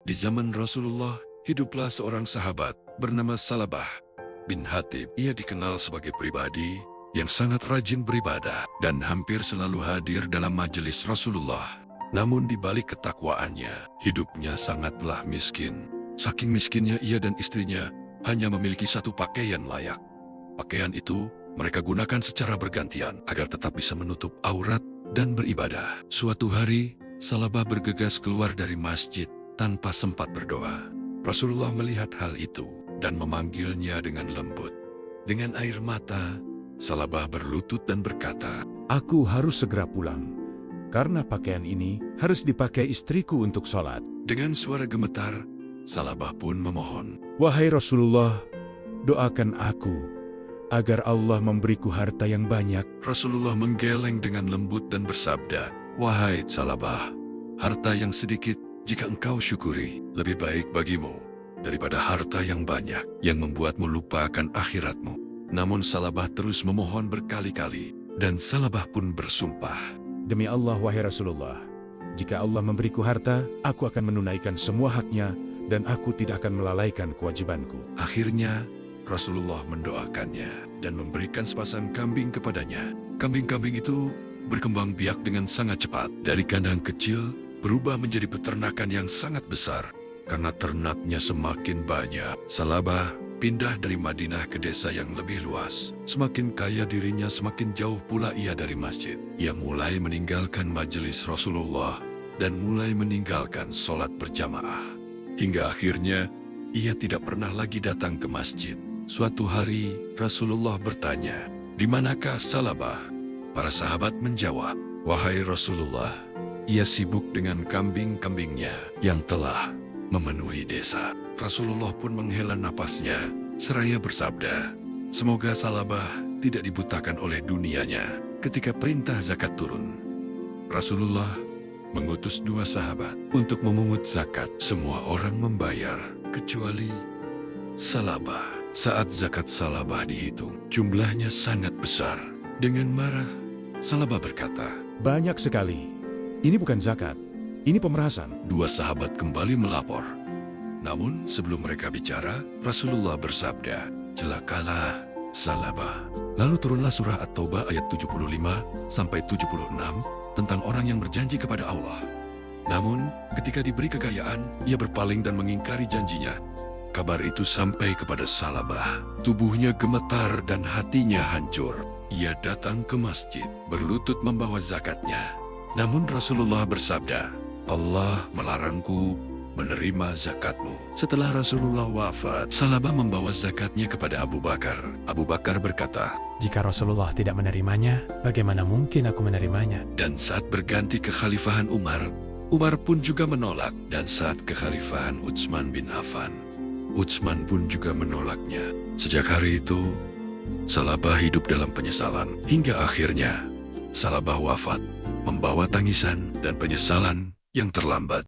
Di zaman Rasulullah, hiduplah seorang sahabat bernama Salabah bin Hatib. Ia dikenal sebagai pribadi yang sangat rajin beribadah dan hampir selalu hadir dalam majelis Rasulullah. Namun di balik ketakwaannya, hidupnya sangatlah miskin. Saking miskinnya, ia dan istrinya hanya memiliki satu pakaian layak. Pakaian itu mereka gunakan secara bergantian agar tetap bisa menutup aurat dan beribadah. Suatu hari, Salabah bergegas keluar dari masjid tanpa sempat berdoa. Rasulullah melihat hal itu dan memanggilnya dengan lembut. Dengan air mata, Salabah berlutut dan berkata, Aku harus segera pulang, karena pakaian ini harus dipakai istriku untuk sholat. Dengan suara gemetar, Salabah pun memohon, Wahai Rasulullah, doakan aku, agar Allah memberiku harta yang banyak. Rasulullah menggeleng dengan lembut dan bersabda, Wahai Salabah, harta yang sedikit jika engkau syukuri, lebih baik bagimu daripada harta yang banyak yang membuatmu lupa akan akhiratmu. Namun Salabah terus memohon berkali-kali, dan Salabah pun bersumpah, Demi Allah, wahai Rasulullah, jika Allah memberiku harta, aku akan menunaikan semua haknya, dan aku tidak akan melalaikan kewajibanku. Akhirnya, Rasulullah mendoakannya dan memberikan sepasang kambing kepadanya. Kambing-kambing itu berkembang biak dengan sangat cepat. Dari kandang kecil, berubah menjadi peternakan yang sangat besar. Karena ternaknya semakin banyak, Salabah pindah dari Madinah ke desa yang lebih luas. Semakin kaya dirinya, semakin jauh pula ia dari masjid. Ia mulai meninggalkan majelis Rasulullah dan mulai meninggalkan sholat berjamaah. Hingga akhirnya, ia tidak pernah lagi datang ke masjid. Suatu hari, Rasulullah bertanya, "Di manakah Salabah?" Para sahabat menjawab, "Wahai Rasulullah, ia sibuk dengan kambing-kambingnya yang telah memenuhi desa." Rasulullah pun menghela napasnya, seraya bersabda, "Semoga Salabah tidak dibutakan oleh dunianya." Ketika perintah zakat turun, Rasulullah mengutus 2 sahabat untuk memungut zakat. Semua orang membayar, kecuali Salabah. Saat zakat Salabah dihitung, jumlahnya sangat besar. Dengan marah, Salabah berkata, Banyak sekali. Ini bukan zakat, ini pemerasan. 2 sahabat kembali melapor. Namun sebelum mereka bicara, Rasulullah bersabda, "Celakalah Salabah." Lalu turunlah surah At-Taubah ayat 75-76 tentang orang yang berjanji kepada Allah. Namun, ketika diberi kekayaan, ia berpaling dan mengingkari janjinya. Kabar itu sampai kepada Salabah. Tubuhnya gemetar dan hatinya hancur. Ia datang ke masjid, berlutut membawa zakatnya. Namun Rasulullah bersabda, "Allah melarangku menerima zakatmu." Setelah Rasulullah wafat, Salabah membawa zakatnya kepada Abu Bakar. Abu Bakar berkata, Jika Rasulullah tidak menerimanya, bagaimana mungkin aku menerimanya? dan saat berganti kekhalifahan Umar, Umar pun juga menolak. Dan saat kekhalifahan Utsman bin Affan, Utsman pun juga menolaknya. Sejak hari itu, Salabah hidup dalam penyesalan. Hingga akhirnya, Salabah wafat, membawa tangisan dan penyesalan yang terlambat.